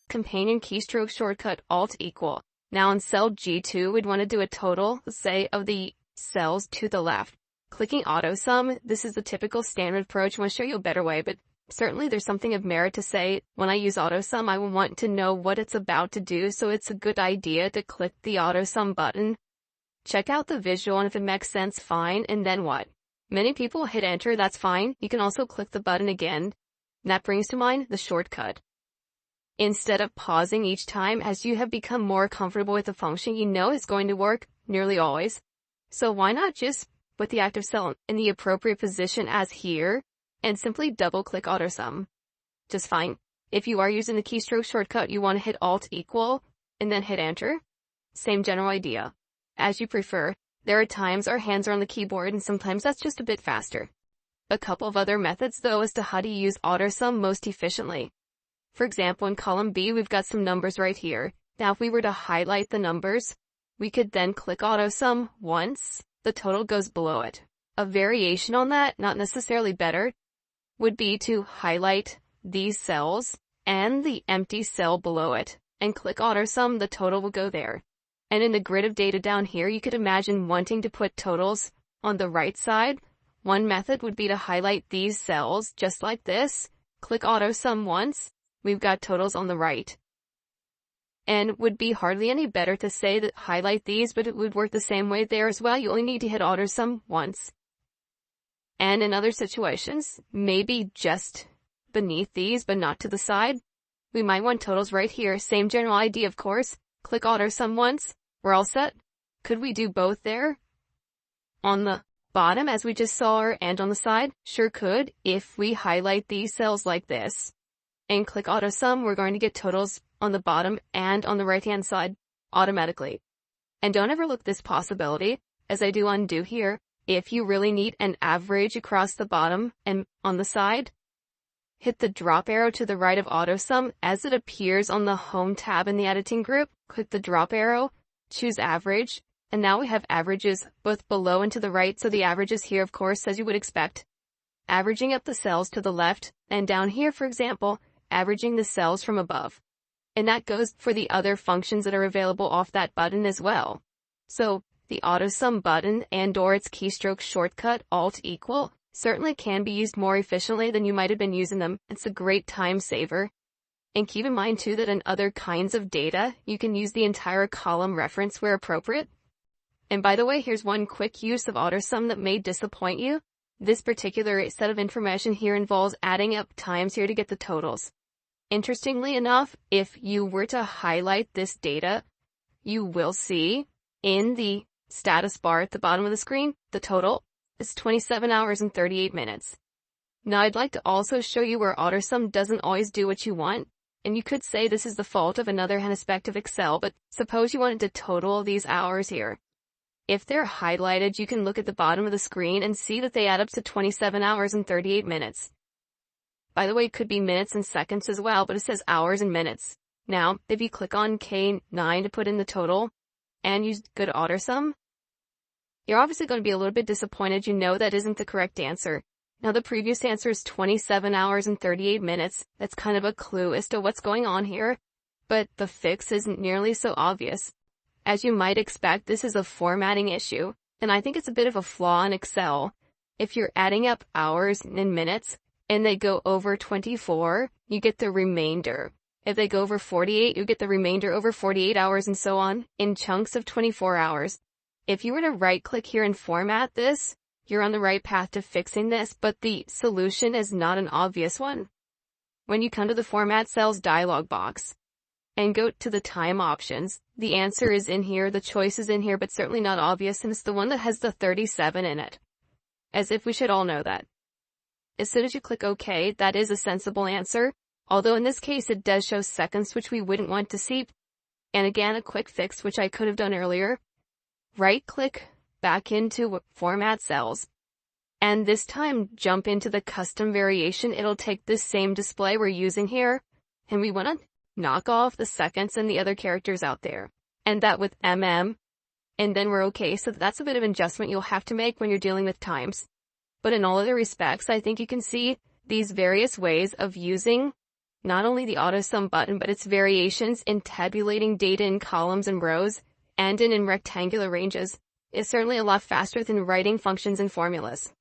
Companion keystroke shortcut Alt equal. Now in cell G2, we'd want to do a total, say, of the cells to the left. Clicking AutoSum, this is the typical standard approach. I want to show you a better way, but certainly there's something of merit to say when I use AutoSum, I will want to know what it's about to do, so it's a good idea to click the AutoSum button. Check out the visual, and if it makes sense, fine, and then what? Many people hit enter, that's fine. You can also click the button again. And that brings to mind the shortcut. Instead of pausing each time, as you have become more comfortable with the function, you know it's going to work nearly always. So why not just put the active cell in the appropriate position as here, and simply double-click AutoSum. Just fine. If you are using the keystroke shortcut, you want to hit Alt equal, and then hit enter. Same general idea. As you prefer. There are times our hands are on the keyboard, and sometimes that's just a bit faster. A couple of other methods, though, as to how to use AutoSum most efficiently. For example, in column B, we've got some numbers right here. Now, if we were to highlight the numbers, we could then click AutoSum once. The total goes below it. A variation on that, not necessarily better, would be to highlight these cells and the empty cell below it, and click AutoSum, the total will go there. And in the grid of data down here, you could imagine wanting to put totals on the right side. One method would be to highlight these cells, just like this, click AutoSum once, we've got totals on the right. And would be hardly any better to say that highlight these, but it would work the same way there as well. You only need to hit AutoSum once. And in other situations, maybe just beneath these, but not to the side, we might want totals right here. Same general idea, of course. Click AutoSum once. We're all set. Could we do both there? On the bottom, as we just saw, and on the side? Sure could. If we highlight these cells like this and click AutoSum, we're going to get totals on the bottom and on the right-hand side automatically. And don't overlook this possibility, as I do undo here. If you really need an average across the bottom and on the side, hit the drop arrow to the right of AutoSum as it appears on the Home tab in the editing group. Click the drop arrow, choose average, and now we have averages both below and to the right, so the average is here, of course, as you would expect. Averaging up the cells to the left, and down here, for example, averaging the cells from above. And that goes for the other functions that are available off that button as well. So, the AutoSum button and/or its keystroke shortcut, Alt equal, certainly can be used more efficiently than you might have been using them. It's a great time saver. And keep in mind, too, that in other kinds of data, you can use the entire column reference where appropriate. And by the way, here's one quick use of AutoSum that may disappoint you. This particular set of information here involves adding up times here to get the totals. Interestingly enough, if you were to highlight this data, you will see in the status bar at the bottom of the screen, the total is 27 hours and 38 minutes. Now, I'd like to also show you where AutoSum doesn't always do what you want. And you could say this is the fault of another aspect of Excel, but suppose you wanted to total these hours here. If they're highlighted, you can look at the bottom of the screen and see that they add up to 27 hours and 38 minutes. By the way, it could be minutes and seconds as well, but it says hours and minutes. Now, if you click on K9 to put in the total and use good AutoSum, you're obviously going to be a little bit disappointed. You know that isn't the correct answer. Now, the previous answer is 27 hours and 38 minutes. That's kind of a clue as to what's going on here, but the fix isn't nearly so obvious. As you might expect, this is a formatting issue, and I think it's a bit of a flaw in Excel. If you're adding up hours and minutes, and they go over 24, you get the remainder. If they go over 48, you get the remainder over 48 hours and so on, in chunks of 24 hours. If you were to right-click here and format this, you're on the right path to fixing this, but the solution is not an obvious one. When you come to the Format Cells dialog box and go to the time options, the answer is in here, the choice is in here, but certainly not obvious, and it's the one that has the 37 in it. As if we should all know that. As soon as you click OK, that is a sensible answer, although in this case it does show seconds, which we wouldn't want to see. And again, a quick fix, which I could have done earlier. Right-click back into Format Cells, and this time jump into the custom variation. It'll take this same display we're using here, and we want to knock off the seconds and the other characters out there, and that with and then we're okay. So that's a bit of an adjustment you'll have to make when you're dealing with times. But in all other respects, I think you can see These various ways of using not only the AutoSum button, but its variations in tabulating data in columns and rows and in rectangular ranges is certainly a lot faster than writing functions and formulas.